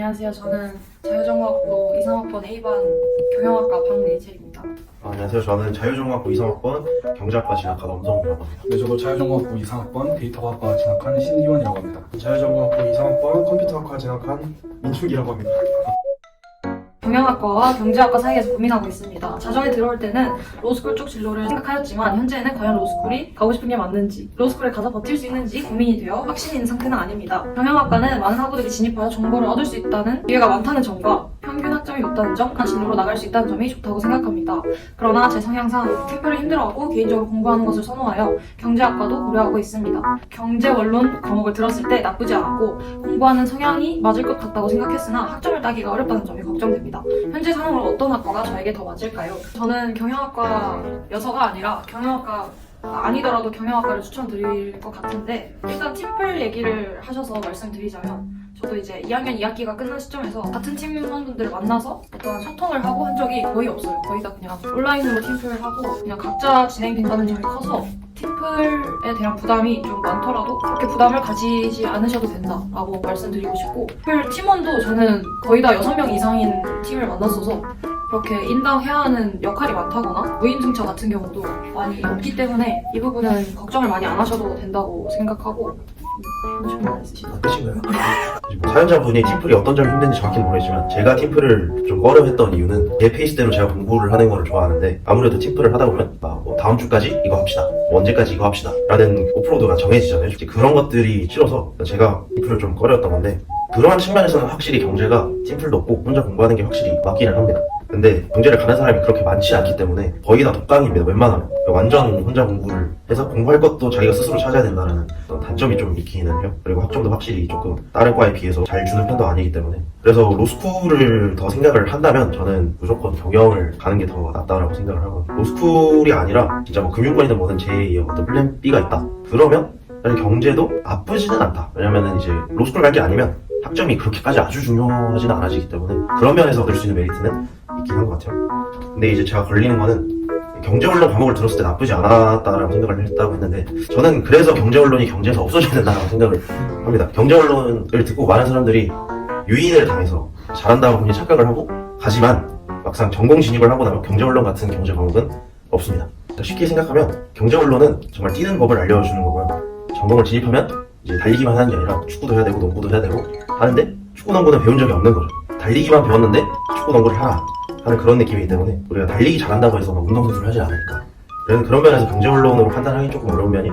안녕하세요. 저는 자유전공학부 23학번 A반 경영학과 박레이첼입니다. 안녕하세요. 저는 자유전공학부 23학번 경제학과 진학한 엄성우라고 합니다. 네, 저도 자유전공학부 23학번 데이터과학과 진학한 신기원이라고 합니다. 자유전공학부 23학번 컴퓨터학과 진학한 민춘기라고 합니다. 경영학과와 경제학과 사이에서 고민하고 있습니다. 자정에 들어올 때는 로스쿨 쪽 진로를 생각하였지만 현재는 과연 로스쿨이 가고 싶은 게 맞는지, 로스쿨에 가서 버틸 수 있는지 고민이 되어 확신이 있는 상태는 아닙니다. 경영학과는 많은 학우들이 진입하여 정보를 얻을 수 있다는 기회가 많다는 점과 평균 학점이 높다는 점, 한 진로로 나갈 수 있다는 점이 좋다고 생각합니다. 그러나 제 성향상 팀플을 힘들어하고 개인적으로 공부하는 것을 선호하여 경제학과도 고려하고 있습니다. 경제원론 과목을 들었을 때 나쁘지 않았고 공부하는 성향이 맞을 것 같다고 생각했으나 학점을 따기가 어렵다는 점이 걱정됩니다. 현재 상황으로 어떤 학과가 저에게 더 맞을까요? 저는 경영학과여서가 아니라 경영학과 아니더라도 경영학과를 추천드릴 것 같은데, 일단 팀플 얘기를 하셔서 말씀드리자면 저도 이제 2학년 2학기가 끝난 시점에서 같은 팀원분들을 만나서 어떤 소통을 하고 한 적이 거의 없어요. 거의 다 그냥 온라인으로 팀플을 하고 그냥 각자 진행된다는 점이 커서 팀플에 대한 부담이 좀 많더라도 그렇게 부담을 가지지 않으셔도 된다라고 말씀드리고 싶고, 팀플 팀원도 저는 거의 다 6명 이상인 팀을 만났어서 그렇게 인당해야 하는 역할이 많다거나 무임승차 같은 경우도 많이 없기 때문에 이 부분은 걱정을 많이 안 하셔도 된다고 생각하고, 질문 있으시나요? 끝인가요? 사연자분이 팀플이 어떤 점이 힘든지 정확히는 모르겠지만 제가 팀플을 좀 꺼려했던 이유는 제 페이스대로 제가 공부를 하는 거를 좋아하는데, 아무래도 팀플을 하다 보면 뭐 다음 주까지 이거 합시다, 뭐 언제까지 이거 합시다 라는 오프로드가 정해지잖아요. 그런 것들이 싫어서 제가 팀플을 좀 꺼려했던 건데, 그러한 측면에서는 확실히 경제가 팀플도 없고 혼자 공부하는 게 확실히 맞기는 합니다. 근데 경제를 가는 사람이 그렇게 많지 않기 때문에 거의 다 독강입니다. 웬만하면 완전 혼자 공부를 해서 공부할 것도 자기가 스스로 찾아야 된다는 어떤 단점이 좀 있기는 해요. 그리고 학점도 확실히 조금 다른 과에 비해서 잘 주는 편도 아니기 때문에, 그래서 로스쿨을 더 생각을 한다면 저는 무조건 경영을 가는 게 더 낫다라고 생각을 하고, 로스쿨이 아니라 진짜 뭐 금융권이든 뭐든 제2의 어떤 플랜 B가 있다 그러면 사실 경제도 나쁘지는 않다. 왜냐면은 이제 로스쿨 갈 게 아니면 학점이 그렇게까지 아주 중요하지는 않아지기 때문에 그런 면에서 얻을 수 있는 메리트는 있긴 한 것 같아요. 근데 이제 제가 걸리는 거는 경제원론 과목을 들었을 때 나쁘지 않았다라고 생각을 했다고 했는데, 저는 그래서 경제원론이 경제에서 없어져야 된다고 생각을 합니다. 경제원론을 듣고 많은 사람들이 유인을 당해서 잘한다고 굉장히 착각을 하고 가지만 막상 전공 진입을 하고 나면 경제원론 같은 경제 과목은 없습니다. 쉽게 생각하면 경제원론은 정말 뛰는 법을 알려주는 거고요. 전공을 진입하면 이제 달리기만 하는 게 아니라 축구도 해야 되고 농구도 해야 되고 하는데, 축구 농구는 배운 적이 없는 거죠. 달리기만 배웠는데 축구 농구를 하라 하는 그런 느낌이기 때문에 우리가 달리기 잘한다고 해서 막 운동선수를 하지 않으니까, 그런 면에서 경제원론으로 판단하기 조금 어려운 면이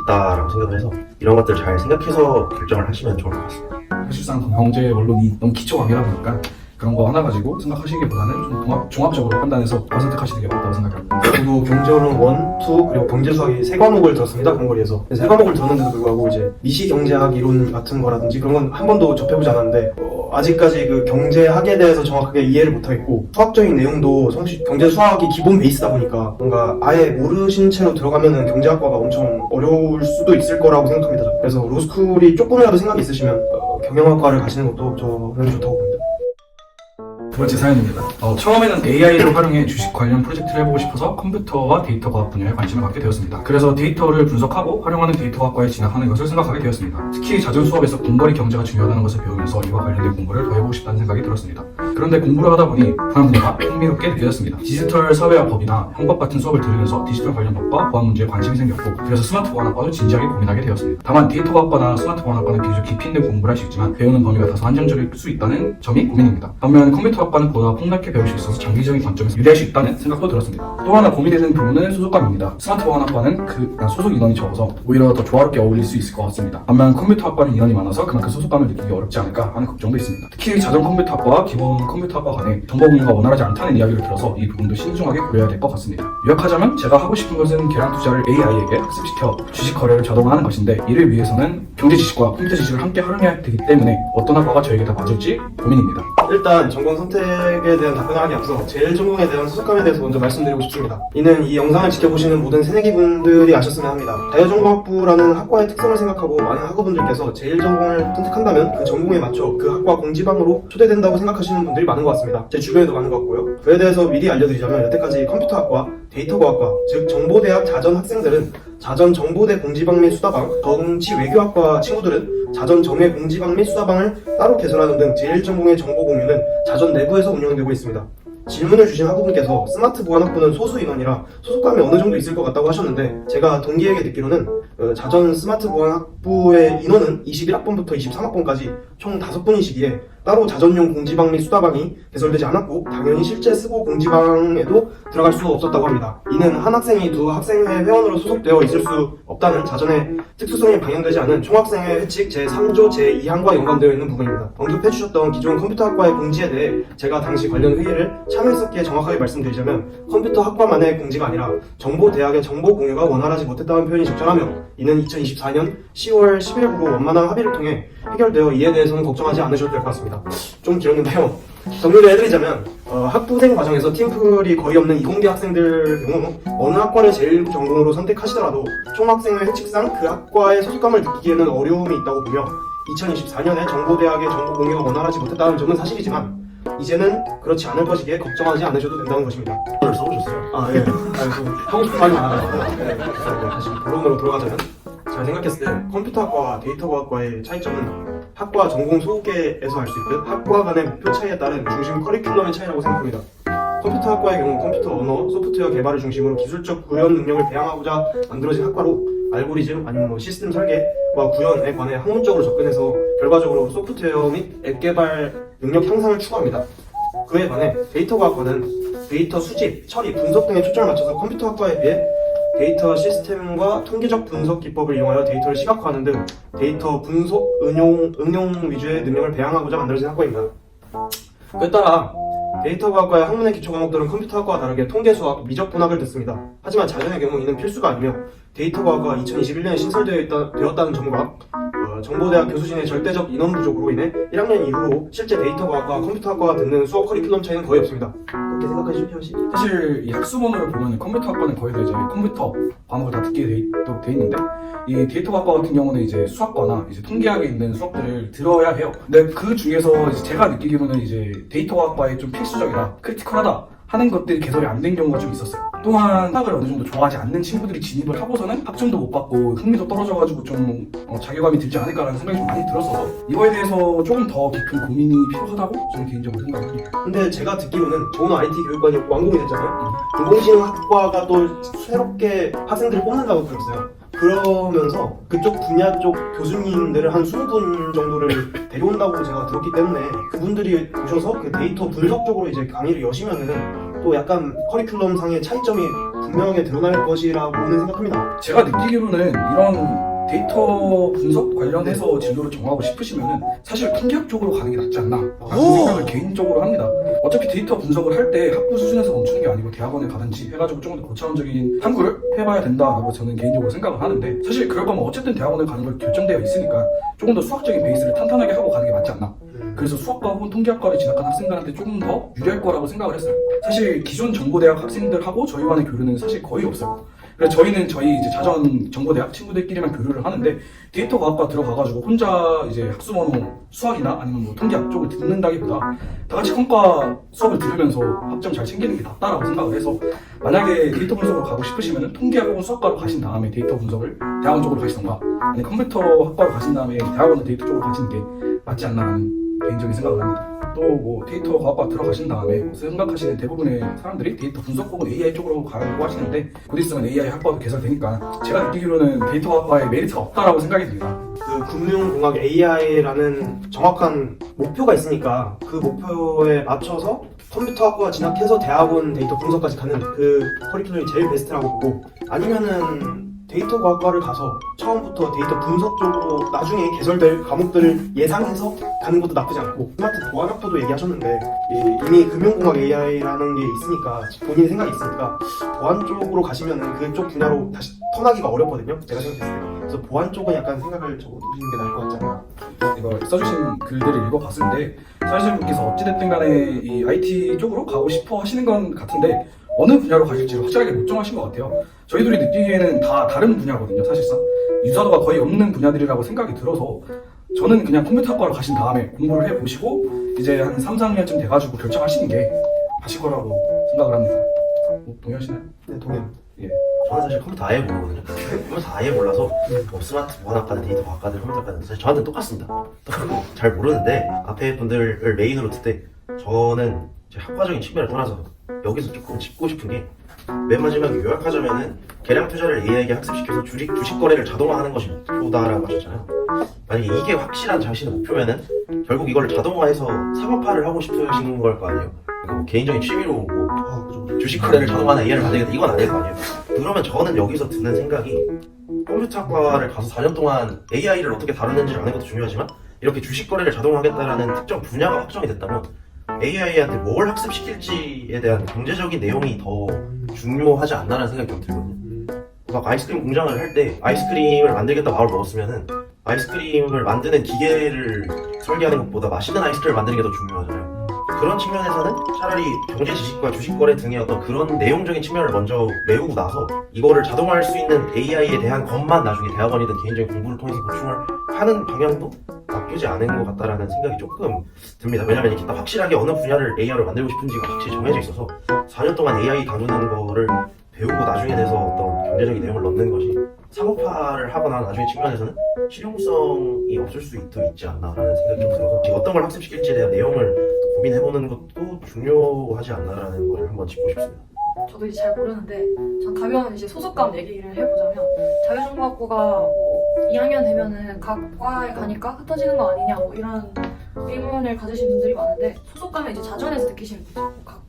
있다라고 생각을 해서 이런 것들 잘 생각해서 결정을 하시면 좋을 것 같습니다. 사실상 경제원론이 너무 기초학이다 보니까 그런 거 하나 가지고 생각하시기보다는 좀 종합적으로 판단해서 선택하시는 게 맞다고 생각합니다. 저도 경제원론 1, 2 그리고 경제수학이 3과목을 들었습니다. 근거리에서 3과목을 들었는데도 불구하고 이제 미시경제학 이론 같은 거라든지 그런 건 한 번도 접해보지 않았는데 아직까지 그 경제학에 대해서 정확하게 이해를 못하겠고, 수학적인 내용도 경제 수학이 기본 베이스다 보니까 뭔가 아예 모르신 채로 들어가면은 경제학과가 엄청 어려울 수도 있을 거라고 생각합니다. 그래서 로스쿨이 조금이라도 생각이 있으시면 경영학과를 가시는 것도 저는 좋다고 봅니다. 두 번째 사연입니다. 처음에는 AI를 활용해 주식 관련 프로젝트를 해보고 싶어서 컴퓨터와 데이터 과학 분야에 관심을 갖게 되었습니다. 그래서 데이터를 분석하고 활용하는 데이터 과학과에 진학하는 것을 생각하게 되었습니다. 특히 잦은 수업에서 근거리 경제가 중요하다는 것을 배우면서 이와 관련된 공부를 더 해보고 싶다는 생각이 들었습니다. 그런데 공부를 하다 보니 분야가 흥미롭게 느껴졌습니다. 디지털 사회와 법이나 형법 같은 수업을 들으면서 디지털 관련 법과 보안 문제에 관심이 생겼고, 그래서 스마트 보안학과도 진지하게 고민하게 되었습니다. 다만 데이터 과학과나 스마트 보안학과는 비교적 깊이 있는 공부를 할 수 있지만 배우는 범위가 다소 한정적일 수 있다는 점이 고민입니다. 반면 컴퓨터 학과는 보다 폭넓게 배울 수 있어서 장기적인 관점에서 유리할 수 있다는 생각도 들었습니다. 또 하나 고민되는 부분은 소속감입니다. 스마트 보안학과는 소속 인원이 적어서 오히려 더 조화롭게 어울릴 수 있을 것 같습니다. 반면 컴퓨터 학과는 인원이 많아서 그만큼 소속감을 느끼기 어렵지 않을까 하는 걱정도 있습니다. 특히 자전 컴퓨터 학과와 기본 컴퓨터 학과 간에 정보 공유가 원활하지 않다는 이야기를 들어서 이 부분도 신중하게 고려해야 될 것 같습니다. 요약하자면 제가 하고 싶은 것은 계량 투자를 AI에게 학습시켜 주식 거래를 자동화하는 것인데, 이를 위해서는 경제 지식과 컴퓨터 지식을 함께 활용해야 되기 때문에 어떤 학과가 저에게 더 맞을지 고민입니다. 일단 전공 선택에 대한 답변을 하기 앞서 제일 전공에 대한 소속감에 대해서 먼저 말씀드리고 싶습니다. 이는 이 영상을 지켜보시는 모든 새내기분들이 아셨으면 합니다. 자유전공학부라는 학과의 특성을 생각하고 많은 학우분들께서 제일 전공을 선택한다면 그 전공에 맞춰 그 학과 공지방으로 초대된다고 생각하시는 분들이 많은 것 같습니다. 제 주변에도 많은 것 같고요. 그에 대해서 미리 알려드리자면, 여태까지 컴퓨터학과, 데이터과학과, 즉 정보대학 자전 학생들은 자전 정보대 공지방 및 수다방, 정치 외교학과 친구들은 자전 정회 공지방 및 수다방을 따로 개설하는 등 제1전공의 정보 공유는 자전 내부에서 운영되고 있습니다. 질문을 주신 학우분께서 스마트 보안 학부는 소수 인원이라 소속감이 어느 정도 있을 것 같다고 하셨는데, 제가 동기에게 듣기로는 자전 스마트 보안 학부의 인원은 21학번부터 23학번까지 총 5분이시기에 따로 자전용 공지방 및 수다방이 개설되지 않았고, 당연히 실제 쓰고 공지방에도 들어갈 수 없었다고 합니다. 이는 한 학생이 두 학생회 회원으로 소속되어 있을 수 없다는 자전의 특수성이 반영되지 않은 총학생회 회칙 제3조 제2항과 연관되어 있는 부분입니다. 언급해주셨던 기존 컴퓨터학과의 공지에 대해 제가 당시 관련 회의를 참여했었기에 정확하게 말씀드리자면, 컴퓨터 학과만의 공지가 아니라 정보대학의 정보 공유가 원활하지 못했다는 표현이 적절하며, 이는 2024년 10월 10일부로 원만한 합의를 통해 해결되어 이에 대해서는 걱정하지 않으셔도 될 것 같습니다. 좀 길었는데요. 정리를 해드리자면, 학부생 과정에서 팀플이 거의 없는 이공계 학생들 경우 어느 학과를 제1전공으로 선택하시더라도 총학생회 회칙상 그 학과의 소속감을 느끼기에는 어려움이 있다고 보며, 2024년에 정보대학의 정보 공유가 원활하지 못했다는 점은 사실이지만 이제는 그렇지 않을 것이기에 걱정하지 않으셔도 된다는 것입니다. 오늘 써보셨어요? 하고 싶은 말이 많아요. 네, 다시 본론으로 돌아가자면, 제가 생각했을 때 컴퓨터학과와 데이터과학과의 차이점은 학과 전공 소개에서 알 수 있듯 학과 간의 목표 차이에 따른 중심 커리큘럼의 차이라고 생각합니다. 컴퓨터학과의 경우 컴퓨터 언어, 소프트웨어 개발을 중심으로 기술적 구현 능력을 배양하고자 만들어진 학과로, 알고리즘 아니면 시스템 설계와 구현에 관해 학문적으로 접근해서 결과적으로 소프트웨어 및 앱 개발 능력 향상을 추구합니다. 그에 반해 데이터과학과는 데이터 수집, 처리, 분석 등에 초점을 맞춰서 컴퓨터학과에 비해 데이터 시스템과 통계적 분석 기법을 이용하여 데이터를 시각화하는 등 데이터 분석, 응용 위주의 능력을 배양하고자 만들어진 학과입니다. 그에 따라 데이터과학과의 학문의 기초 과목들은 컴퓨터학과와 다르게 통계, 수학, 미적 분학을 듣습니다. 하지만 자전의 경우 이는 필수가 아니며, 데이터과학과가 2021년에 신설되었다는 점과 정보대학 교수진의 절대적 인원 부족으로 인해 1학년 이후로 실제 데이터과학과 컴퓨터학과가 듣는 수업 커리큘럼 차이는 거의 없습니다. 그렇게 생각하시죠, 피원 씨? 사실 이 학수본으로 보면 컴퓨터학과는 거의 다 이제 컴퓨터 과목을 다 듣게 돼 있는데, 이 데이터학과 같은 경우는 이제 수학과나 이제 통계학에 있는 수업들을 들어야 해요. 근데 그 중에서 이제 제가 느끼기로는 이제 데이터학과에 좀 필수적이다, 크리티컬하다 하는 것들이 개설이 안 된 경우가 좀 있었어요. 또한 수학을 어느 정도 좋아하지 않는 친구들이 진입을 하고서는 학점도 못 받고 흥미도 떨어져가지고 좀 자괴감이 들지 않을까라는 생각이 좀 많이 들었어서, 이거에 대해서 조금 더 깊은 고민이 필요하다고 저는 개인적으로 생각합니다. 근데 제가 듣기로는 좋은 IT 교육관이 완공이 됐잖아요. 인공지능학과가 또 새롭게 학생들을 뽑는다고 들었어요. 그러면서 그쪽 분야 쪽 교수님들을 한 20분 정도를 데려온다고 제가 들었기 때문에, 그분들이 오셔서 그 데이터 분석 쪽으로 이제 강의를 여시면은 또 약간 커리큘럼 상의 차이점이 분명하게 드러날 것이라고는 생각합니다. 제가 느끼기로는 이런 데이터 분석 관련해서 진로를 정하고 싶으시면은 사실 통계학 쪽으로 가는 게 낫지 않나 라는 생각을 개인적으로 합니다. 어차피 데이터 분석을 할 때 학부 수준에서 멈추는 게 아니고 대학원에 가든지 해가지고 조금 더 고차원적인 탐구를 해봐야 된다라고 저는 개인적으로 생각을 하는데, 사실 그럴 거면 어쨌든 대학원을 가는 걸 결정되어 있으니까 조금 더 수학적인 베이스를 탄탄하게 하고 가는 게 맞지 않나. 그래서 수학과 혹은 통계학과를 진학한 학생들한테 조금 더 유리할 거라고 생각을 했어요. 사실 기존 정보대학 학생들하고 저희 간의 교류는 사실 거의 없어요. 그래서 저희는 저희 이제 자전 정보대학 친구들끼리만 교류를 하는데, 데이터 과학과 들어가가지고 혼자 이제 학수번호 수학이나 아니면 뭐 통계학 쪽을 듣는다기보다 다 같이 컴과 수업을 들으면서 학점 잘 챙기는 게 낫다라고 생각을 해서, 만약에 데이터 분석으로 가고 싶으시면은 통계학 혹은 수학과로 가신 다음에 데이터 분석을 대학원 쪽으로 가시던가, 아니 컴퓨터 학과로 가신 다음에 대학원은 데이터 쪽으로 가시는 게 맞지 않나라는 개인적인 생각을 합니다. 또 뭐 데이터 과학과 들어가신 다음에 생각하시는 대부분의 사람들이 데이터 분석 혹은 AI 쪽으로 가려고 하시는데, 곧 있으면 AI 학과도 개설되니까 제가 느끼기로는 데이터 과학과에 메리트가 없다라고 생각이 듭니다. 그 금융공학 AI라는 정확한 목표가 있으니까 그 목표에 맞춰서 컴퓨터학과 진학해서 대학원 데이터 분석까지 가는 그 커리큘럼이 제일 베스트라고 보고, 아니면은 데이터 과학과를 가서 처음부터 데이터 분석 쪽으로 나중에 개설될 과목들을 예상해서 가는 것도 나쁘지 않고, 스마트 보안학부도 얘기하셨는데 이미 금융공학 AI라는 게 있으니까 본인의 생각이 있으니까 보안 쪽으로 가시면은 그쪽 분야로 다시 턴하기가 어렵거든요, 제가 생각했을 때. 그래서 보안 쪽은 약간 생각을 적어두시는 게 나을 것 같지 않나. 이거 써주신 글들을 읽어봤을 때 사실 분께서 어찌됐든 간에 이 IT 쪽으로 가고 싶어 하시는 건 같은데, 어느 분야로 가실지 확실하게 못 정하신 것 같아요. 저희들이 느끼기에는 다 다른 분야거든요, 사실상. 유사도가 거의 없는 분야들이라고 생각이 들어서, 저는 그냥 컴퓨터학과로 가신 다음에 공부를 해보시고 이제 한 3, 4학년쯤 돼가지고 결정하시는 게 하실 거라고 생각을 합니다. 뭐 동의하시나요? 네, 동의합니다. 예. 저는 사실 컴퓨터 아예 모르거든요. 컴퓨터 아예 몰라서 뭐 스마트 보안학과든 데이터 과학과든 컴퓨터과든 사실 저한테는 똑같습니다. 잘 모르는데 앞에 분들을 메인으로 듣 때 저는 이제 학과적인 측면을 떠나서 여기서 조금 짚고 싶은 게 맨 마지막에 요약하자면은 계량 투자를 AI에게 학습시켜서 주식 거래를 자동화하는 것이 목표다라고 하셨잖아요. 만약에 이게 확실한 자신의 목표면은 결국 이걸 자동화해서 상업화를 하고 싶으신 걸 거 아니에요. 그러니까 뭐 개인적인 취미로 뭐 주식 거래를 자동화하는 AI를 만들겠다 이건 아닐 거 아니에요. 그러면 저는 여기서 드는 생각이 컴퓨터학과를 가서 4년 동안 AI를 어떻게 다루는지를 아는 것도 중요하지만 이렇게 주식 거래를 자동화하겠다라는 특정 분야가 확정이 됐다면 AI한테 뭘 학습시킬지에 대한 경제적인 내용이 더 중요하지 않나라는 생각이 좀 들거든요. 막 아이스크림 공장을 할 때 아이스크림을 만들겠다 마음을 먹었으면은 아이스크림을 만드는 기계를 설계하는 것보다 맛있는 아이스크림을 만드는 게 더 중요하잖아요. 그런 측면에서는 차라리 경제 지식과 주식 거래 등의 어떤 그런 내용적인 측면을 먼저 외우고 나서 이거를 자동화할 수 있는 AI에 대한 것만 나중에 대학원이든 개인적인 공부를 통해서 보충을 하는 방향도 나쁘지 않은 것 같다라는 생각이 조금 듭니다. 왜냐면 이렇게 딱 확실하게 어느 분야를 AI로 만들고 싶은지가 확실히 정해져 있어서 4년 동안 AI 다루는 거를 배우고 나중에 돼서 어떤 경제적인 내용을 넣는 것이 상업화를 하거나 나중에 측면에서는 실용성이 없을 수도 있지 않나라는 생각이 좀 들어서 어떤 걸 학습시킬지에 대한 내용을 또 고민해보는 것도 중요하지 않나라는 걸 한번 짚고 싶습니다. 저도 이제 잘 모르는데 전 가벼운 이제 소속감 얘기를 해보자면 자유정보학부가 뭐 2학년 되면은 각 과에 가니까 흩어지는 거 아니냐 뭐 이런 의문을 가지신 분들이 많은데 소속감을 이제 자전에서 느끼시는 거죠. 각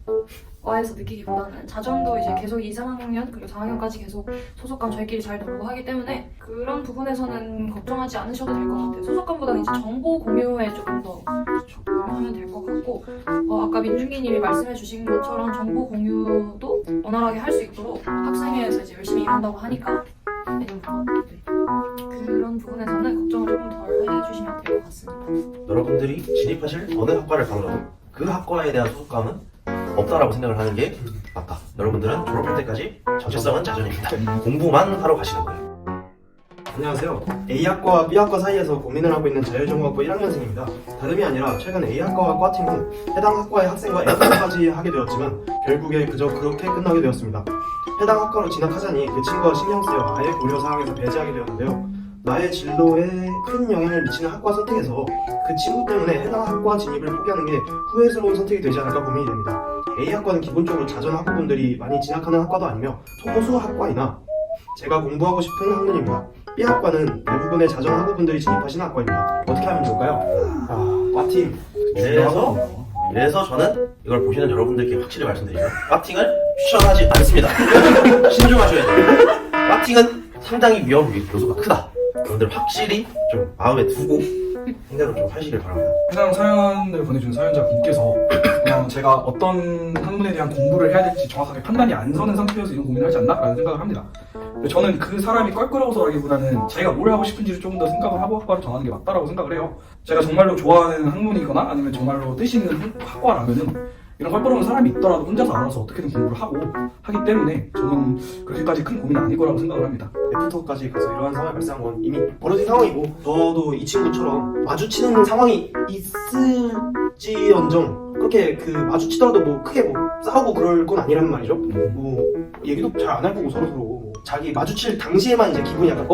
과에서 느끼기보다는 자전도 이제 계속 2, 3학년 그리고 4학년까지 계속 소속감 저희끼리 잘 놀고 하기 때문에 그런 부분에서는 걱정하지 않으셔도 될 것 같아요. 소속감보다는 이제 정보 공유에 조금 더 하면 될 것 같고 아까 민준기님이 말씀해주신 것처럼 정보 공유도 원활하게 할 수 있도록 학생회에서 이제 열심히 일한다고 하니까 내년부터 그런 부분에서는 걱정을 조금 덜 해주시면 될 것 같습니다. 여러분들이 진입하실 어느 학과를 가더라도 그 학과에 대한 소속감은 없다라고 생각을 하는 게 맞다. 여러분들은 졸업할 때까지 정체성은 자전입니다. 공부만 하러 가시는 거예요. 안녕하세요. A학과와 B학과 사이에서 고민을 하고 있는 자율전공학부 1학년생입니다. 다름이 아니라 최근 A학과와 과팀은 해당 학과의 학생과 F까지 하게 되었지만 결국에 그저 그렇게 끝나게 되었습니다. 해당 학과로 진학하자니 그 친구가 신경 쓰여 아예 고려 사항에서 배제하게 되었는데요. 나의 진로에 큰 영향을 미치는 학과 선택에서 그 친구 때문에 해당 학과 진입을 포기하는 게 후회스러운 선택이 되지 않을까 고민이 됩니다. A학과는 기본적으로 자전 학부분들이 많이 진학하는 학과도 아니며 소수 학과이나 제가 공부하고 싶은 학년입니다. B학과는 대부분의 자전 학부분들이 진입하시는 학과입니다. 어떻게 하면 좋을까요? 과팀. 그래서 저는 이걸 보시는 여러분들께 확실히 말씀드리죠. 과팅을 추천하지 않습니다. 신중하셔야 돼요. 과팅은 상당히 위험 요소가 크다. 여러분들 확실히 좀 마음에 두고 생각을 좀 하시길 바랍니다. 해당 사연을 보내준 사연자분께서 그냥 제가 어떤 학문에 대한 공부를 해야 될지 정확하게 판단이 안 서는 상태여서 이런 고민을 하지 않나라는 생각을 합니다. 저는 그 사람이 껄끄러워서라기보다는 자기가 뭘 하고 싶은지를 조금 더 생각을 하고 학과를 정하는 게 맞다라고 생각을 해요. 제가 정말로 좋아하는 학문이거나 아니면 정말로 뜻이 있는 학과라면은 이런 껄끄러운 사람이 있더라도 혼자서 알아서 어떻게든 공부를 하고 하기 때문에 저는 그렇게까지 큰 고민은 아닐 거라고 생각을 합니다. 애프터까지 가서 이러한 상황이 발생한 건 이미 벌어진 상황이고 저도 이 친구처럼 마주치는 상황이 있을지언정 그렇게 그 마주치더라도 뭐 크게 뭐 싸우고 그럴 건 아니란 말이죠. 뭐 얘기도 잘 안 할 거고 서로 뭐 자기 마주칠 당시에만 이제 기분이 약간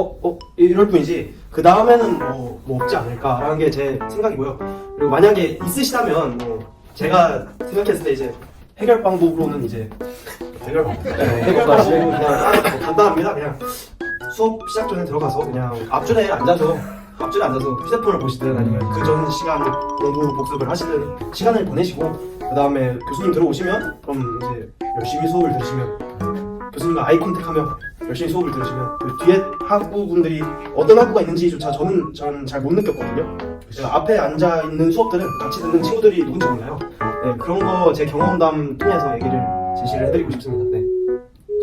이럴 뿐이지 그 다음에는 뭐 없지 않을까라는 게 제 생각이고요. 그리고 만약에 있으시다면 뭐 제가 생각했을 때 이제 해결 방법으로는 이제 해결 방법은 그냥 간단합니다. 그냥 수업 시작 전에 들어가서 그냥 앞줄에 앉아서 휴대폰을 보시든 아니면 그 전 시간 공부 복습을 하시든 시간을 보내시고 그 다음에 교수님 들어오시면 그럼 이제 열심히 수업을 들으시면 교수님과 아이 컨택하며 열심히 수업을 들으시면 그 뒤에 학부분들이 어떤 학부가 있는지조차 저는 잘 못 느꼈거든요. 제가 앞에 앉아 있는 수업들은 같이 듣는 친구들이 누군지 몰라요. 네, 그런 거 제 경험담 통해서 얘기를 제시를 해드리고 싶습니다. 네.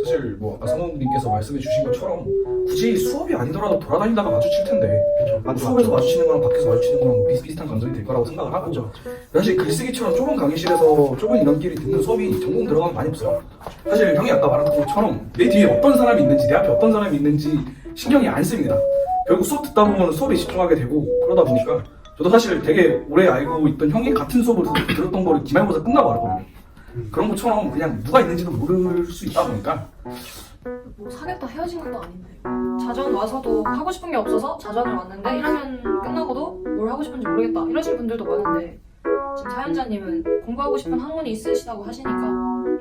사실 뭐 아까 성우님께서 말씀해 주신 것처럼 굳이 수업이 아니더라도 돌아다니다가 마주칠 텐데 수업에서 마주치는 거랑 밖에서 마주치는 거랑 비슷비슷한 감정이 될 거라고 생각을 하고 사실 글쓰기처럼 좁은 강의실에서 좁은 인원끼리 듣는 수업이 전공 들어가면 많이 없어요. 사실 형이 아까 말한 것처럼 내 뒤에 어떤 사람이 있는지 내 앞에 어떤 사람이 있는지 신경이 안 씁니다. 결국 수업 듣다 보면 수업에 집중하게 되고 그러다 보니까 저도 사실 되게 오래 알고 있던 형이 같은 수업을 들었던 거를 기말고사 끝나고 알았거든요. 그런 것처럼 그냥 누가 있는지도 모를 수 있다 보니까 뭐 사귀었다 헤어진 것도 아닌데 자전 와서도 하고 싶은 게 없어서 자전을 왔는데 1학년 끝나고도 뭘 하고 싶은지 모르겠다 이러신 분들도 많은데 지금 사연자님은 공부하고 싶은 학문이 있으시다고 하시니까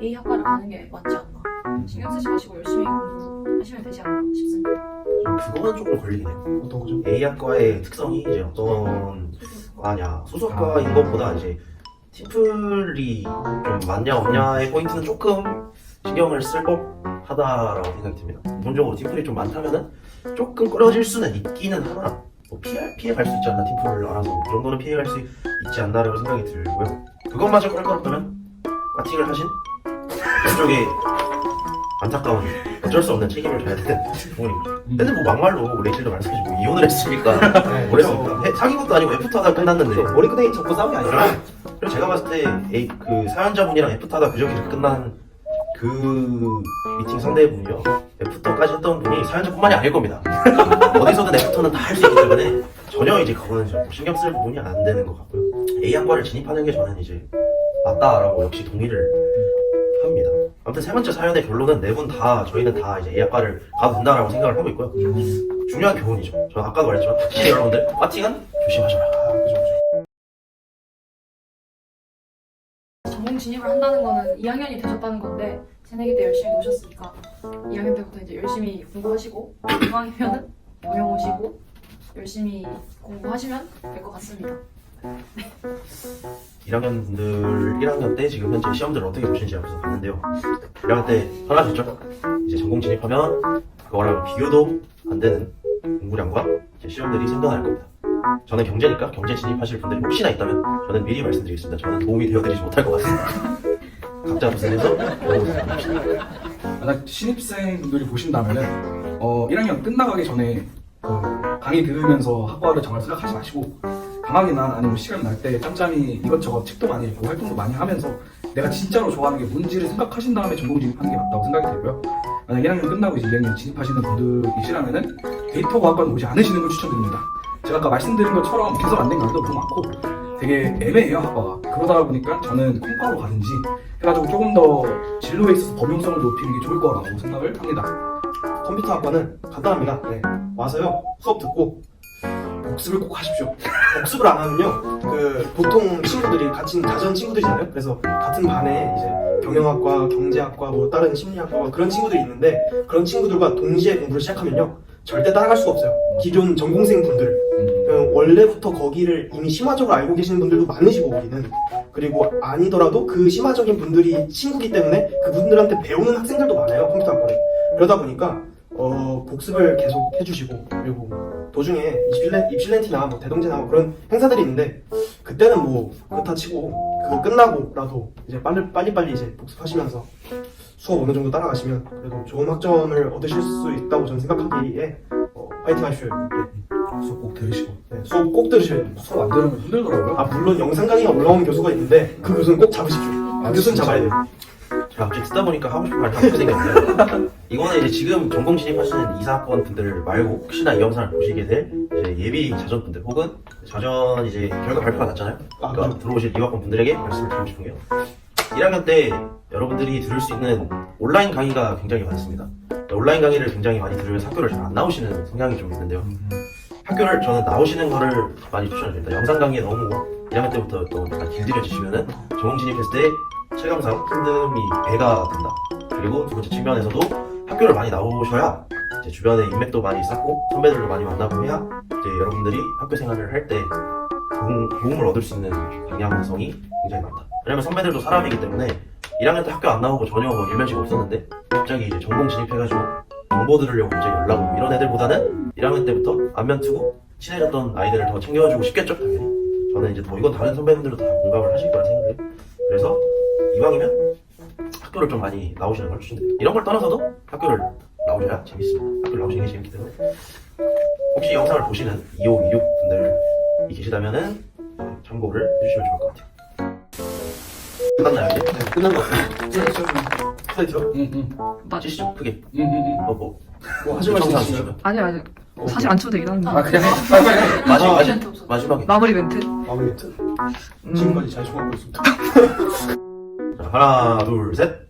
A 학과를 가는 게 맞지 않나 신경 쓰지 마시고 열심히 공부하시면 되지 않나 싶습니다. 그거는 조금 걸리긴 해요. 어떤 거죠? A학과의 특성이 이제 어떤 과냐 소속과인 것보다 이제 팀플이 좀 많냐 없냐의 포인트는 조금 신경을 쓸 법하다라고 생각이 듭니다. 기본적으로 팀플이 좀 많다면은 조금 끌어질 수는 있기는 하나 뭐 피해갈 수 있지 않나 팀플을 알아서 그 정도는 피해갈 수 있지 않나라고 생각이 들고요. 그것마저 끌 거라면 과팅을 하신 그쪽에 안타까운 어쩔 수 없는 책임을 져야 되는 부분입니다. 근데 뭐 막말로 레이첼도 말씀하시고 이혼을 했으니까 그랬습니다. 사귄 것도 아니고 애프터가 끝났는데 머리끄댕이 잡고 싸움이 아니라 그리고 제가 봤을 때 그 사연자분이랑 애프터가 그저께 끝난 그 미팅 상대분이요 애프터까지 했던 분이 사연자뿐만이 아닐 겁니다. 어디서든 애프터는 다 할 수 있기 때문에 전혀 이제 그거는 좀 신경 쓸 부분이 안 되는 것 같고요. A학과를 진입하는 게 저는 이제 맞다라고 역시 동의를 합니다. 아무튼 세 번째 사연의 결론은 네 분 다 저희는 다 이제 A학과를 가도 된다라고 생각을 하고 있고요. 중요한 교훈이죠. 저는 아까도 말했지만 확실히 여러분들 과팅은 조심하셔라. 그죠. 전공 진입을 한다는 거는 2학년이 되셨다는 건데 새내기 때 열심히 노셨으니까 2학년 때부터 이제 열심히 공부하시고 이왕이면은 경영 오시고 열심히 공부하시면 될 것 같습니다. 1학년 분들 1학년 때 지금 현재 시험들을 어떻게 보시는지 앞에서 봤는데요. 1학년 때 편하셨죠? 이제 전공 진입하면 그거랑 비교도 안 되는 공부량과 이제 시험들이 생겨날 겁니다. 저는 경제니까 경제 진입하실 분들이 혹시나 있다면 저는 미리 말씀드리겠습니다. 저는 도움이 되어드리지 못할 것 같습니다. 각자 도생해서 배워보세요. 만약 신입생분들이 보신다면은 1학년 끝나가기 전에 그 강의 들으면서 학과를 정할 생각하지 마시고 방학이나 아니면 시간 날 때 짬짬이 이것저것 책도 많이 읽고 활동도 많이 하면서 내가 진짜로 좋아하는 게 뭔지를 생각하신 다음에 전공 진입하는 게 맞다고 생각이 들고요. 만약 1학년 끝나고 이제 2학년 진입하시는 분들이시라면은 데이터과학과는 오지 않으시는 걸 추천드립니다. 제가 아까 말씀드린 것처럼 개설 안 된 강의도 너무 많고 되게 애매해요 학과가. 그러다 보니까 저는 콩과로 가든지 해가지고 조금 더 진로에 있어서 범용성을 높이는 게 좋을 거라고 생각을 합니다. 컴퓨터학과는 간단합니다. 네. 와서요 수업 듣고 복습을 꼭 하십시오. 복습을 안 하면요 그 보통 친구들이 같이 자전 친구들이잖아요. 그래서 같은 반에 이제 경영학과, 경제학과, 뭐 다른 심리학과 그런 친구들이 있는데 그런 친구들과 동시에 공부를 시작하면요 절대 따라갈 수가 없어요. 기존 전공생 분들 원래부터 거기를 이미 심화적으로 알고 계시는 분들도 많으시고 거기는 그리고 아니더라도 그 심화적인 분들이 친구기 때문에 그분들한테 배우는 학생들도 많아요 컴퓨터학과에. 그러다 보니까 복습을 계속 해주시고 그리고 도중에 입실렌티나 뭐 대동제나 뭐 그런 행사들이 있는데 그때는 뭐 그렇다 치고 그거 끝나고라도 이제 빨리빨리 이제 복습하시면서 수업 어느 정도 따라가시면 그래도 좋은 학점을 얻으실 수 있다고 저는 생각하기에 파이팅 하십시오. 네. 수업 꼭 들으시고. 네, 수업 꼭 들으셔야 됩니다. 수업 안 들으면 힘들더라고요. 아 물론 영상 강의가 올라오는 교수가 있는데 그 교수는 꼭 잡으십시오. 그 교수는 잡아야 돼요. 제가 갑자기 듣다 보니까 하고 싶은 말이 다 생겼는데 이거는 이제 지금 전공 진입하시는 이사학번 분들 말고 혹시나 이 영상을 보시게 될 이제 예비 자전 분들 혹은 자전 이제 결과 발표가 났잖아요. 그러니까 들어오실 이학번 분들에게 말씀을 드리고 싶은 게요. 1학년 때 여러분들이 들을 수 있는 온라인 강의가 굉장히 많습니다. 온라인 강의를 굉장히 많이 들으면서 학교를 잘 안 나오시는 성향이 좀 있는데요. 학교를 저는 나오시는 거를 많이 추천드립니다. 영상 강의에 너무 1학년 때부터 또 길들여지시면은 전공 진입했을 때 체감상 힘듦이 배가 된다. 그리고 두 번째 측면에서도 학교를 많이 나오셔야 이제 주변에 인맥도 많이 쌓고 선배들도 많이 만나고 해야 이제 여러분들이 학교 생활을 할 때 도움을 얻을 수 있는 방향성이 굉장히 많다. 왜냐면 선배들도 사람이기 때문에 1학년 때 학교 안 나오고 전혀 뭐 일면식 없었는데 갑자기 이제 전공 진입해가지고 정보 들으려고 갑자기 연락 오고 이런 애들보다는 1학년 때부터 안면 트고 친해졌던 아이들을 더 챙겨주고 싶겠죠 당연히. 저는 이제 뭐 이건 다른 선배분들도 다 공감을 하실 거라 생각해요. 그래서 이왕이면 학교를 좀 많이 나오시는 걸 추천드립니다. 이런 걸 떠나서도 학교를 나오셔야 재밌습니다. 학교를 나오시는 게 재밌기 때문에 혹시 영상을 보시는 25, 26 분들이 계시다면은 참고를 해주시면 좋을 것 같아요. 끝났나요 이제? 네, 끝난 것 같아요. 슬라이드로? 빠지시죠 크게. 뭐 하실 말씀 청산 있으시면 아니요. 사실 안 쳐도 되긴 하는데. 아 그냥 빨리. 마지막에 마무리 멘트? 마무리 멘트. 지금까지 잘 소화하고 있습니다. 자, 하나 둘 셋.